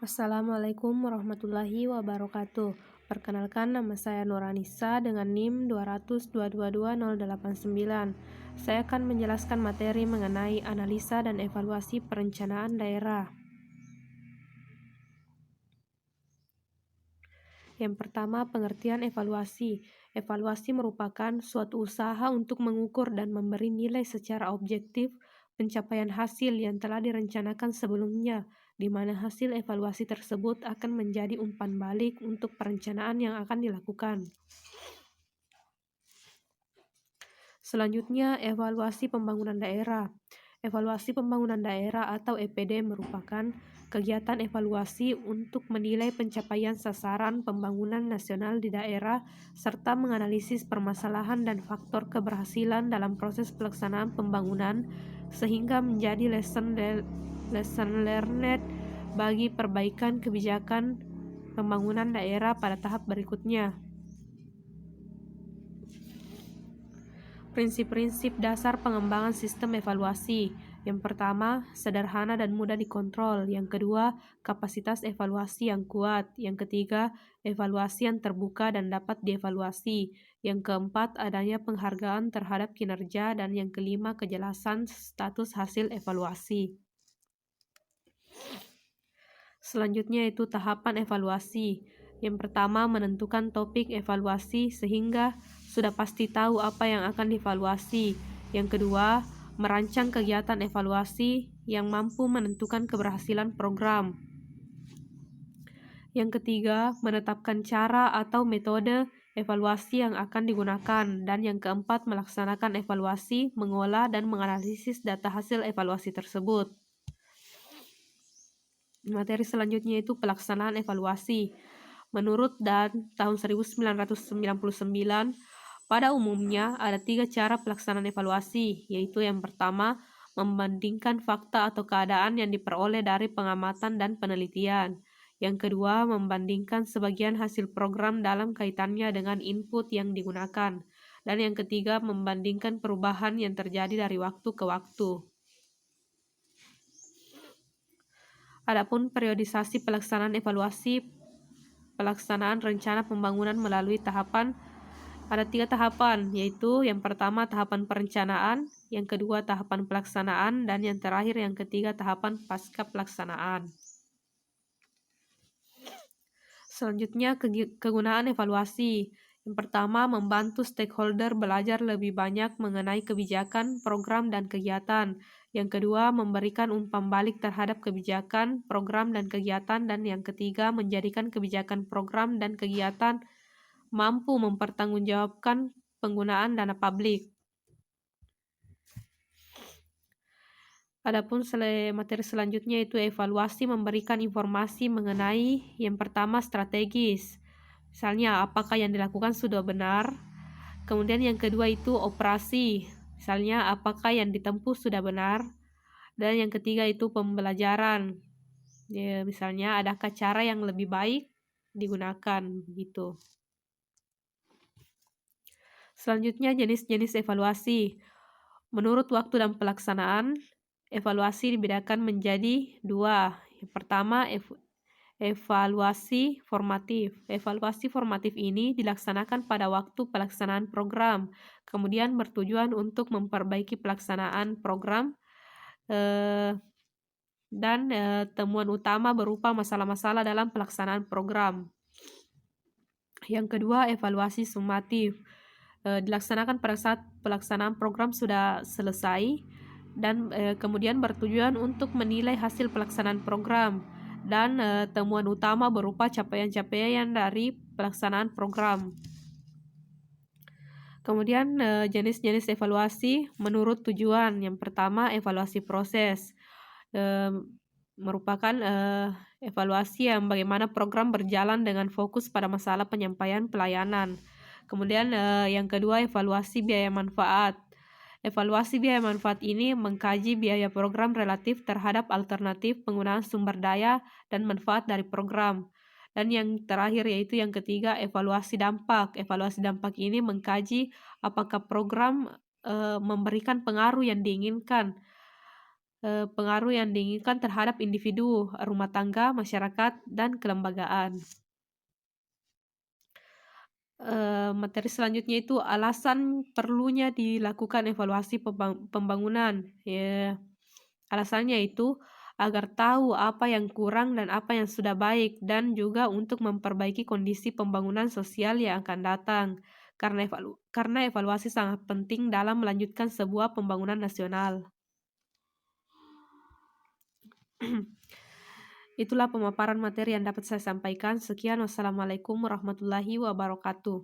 Assalamualaikum warahmatullahi wabarakatuh. Perkenalkan, nama saya Nuranisa dengan NIM 200222089. Saya akan menjelaskan materi mengenai analisa dan evaluasi perencanaan daerah. Yang pertama, pengertian evaluasi. Evaluasi merupakan suatu usaha untuk mengukur dan memberi nilai secara objektif pencapaian hasil yang telah direncanakan sebelumnya, di mana hasil evaluasi tersebut akan menjadi umpan balik untuk perencanaan yang akan dilakukan. Selanjutnya, evaluasi pembangunan daerah. Evaluasi pembangunan daerah atau EPD merupakan kegiatan evaluasi untuk menilai pencapaian sasaran pembangunan nasional di daerah serta menganalisis permasalahan dan faktor keberhasilan dalam proses pelaksanaan pembangunan sehingga menjadi lesson learned bagi perbaikan kebijakan pembangunan daerah pada tahap berikutnya. Prinsip-prinsip dasar pengembangan sistem evaluasi. Yang pertama, sederhana dan mudah dikontrol. Yang kedua, kapasitas evaluasi yang kuat. Yang ketiga, evaluasi yang terbuka dan dapat dievaluasi. Yang keempat, adanya penghargaan terhadap kinerja. Dan yang kelima, kejelasan status hasil evaluasi. Selanjutnya itu tahapan evaluasi. Yang pertama, menentukan topik evaluasi sehingga sudah pasti tahu apa yang akan dievaluasi. Yang kedua, merancang kegiatan evaluasi yang mampu menentukan keberhasilan program. Yang ketiga, menetapkan cara atau metode evaluasi yang akan digunakan. Dan yang keempat, melaksanakan evaluasi, mengolah dan menganalisis data hasil evaluasi tersebut. Materi selanjutnya itu pelaksanaan evaluasi. Menurut tahun 1999, pada umumnya ada 3 cara pelaksanaan evaluasi, yaitu yang pertama, membandingkan fakta atau keadaan yang diperoleh dari pengamatan dan penelitian. Yang kedua, membandingkan sebagian hasil program dalam kaitannya dengan input yang digunakan. Dan yang ketiga, membandingkan perubahan yang terjadi dari waktu ke waktu. Adapun periodisasi pelaksanaan evaluasi, pelaksanaan rencana pembangunan melalui tahapan, ada 3 tahapan, yaitu yang pertama tahapan perencanaan, yang kedua tahapan pelaksanaan, dan yang terakhir yang ketiga tahapan pasca pelaksanaan. Selanjutnya, kegunaan evaluasi. Yang pertama, membantu stakeholder belajar lebih banyak mengenai kebijakan, program, dan kegiatan. Yang kedua, memberikan umpan balik terhadap kebijakan, program, dan kegiatan. Dan yang ketiga, menjadikan kebijakan, program, dan kegiatan mampu mempertanggungjawabkan penggunaan dana publik. Adapun materi selanjutnya itu evaluasi memberikan informasi mengenai yang pertama strategis. Misalnya apakah yang dilakukan sudah benar. Kemudian yang kedua itu operasi. Misalnya apakah yang ditempuh sudah benar. Dan yang ketiga itu pembelajaran. Ya, misalnya adakah cara yang lebih baik digunakan begitu. Selanjutnya jenis-jenis evaluasi. Menurut waktu dan pelaksanaan, evaluasi dibedakan menjadi 2. Yang pertama, evaluasi formatif. Evaluasi formatif ini dilaksanakan pada waktu pelaksanaan program, kemudian bertujuan untuk memperbaiki pelaksanaan program dan temuan utama berupa masalah-masalah dalam pelaksanaan program. Yang kedua, evaluasi sumatif. Dilaksanakan pada saat pelaksanaan program sudah selesai dan kemudian bertujuan untuk menilai hasil pelaksanaan program dan temuan utama berupa capaian-capaian dari pelaksanaan program. Kemudian jenis-jenis evaluasi menurut tujuan. Yang pertama, evaluasi proses. Merupakan evaluasi yang bagaimana program berjalan dengan fokus pada masalah penyampaian pelayanan. Kemudian yang kedua, evaluasi biaya manfaat. Evaluasi biaya manfaat ini mengkaji biaya program relatif terhadap alternatif penggunaan sumber daya dan manfaat dari program. Dan yang terakhir yaitu yang ketiga, evaluasi dampak. Evaluasi dampak ini mengkaji apakah program memberikan pengaruh yang diinginkan pengaruh yang diinginkan terhadap individu, rumah tangga, masyarakat, dan kelembagaan. Materi selanjutnya itu alasan perlunya dilakukan evaluasi pembangunan. Ya, alasannya itu agar tahu apa yang kurang dan apa yang sudah baik, dan juga untuk memperbaiki kondisi pembangunan sosial yang akan datang. Karena evaluasi sangat penting dalam melanjutkan sebuah pembangunan nasional. Itulah pemaparan materi yang dapat saya sampaikan. Sekian, wassalamualaikum warahmatullahi wabarakatuh.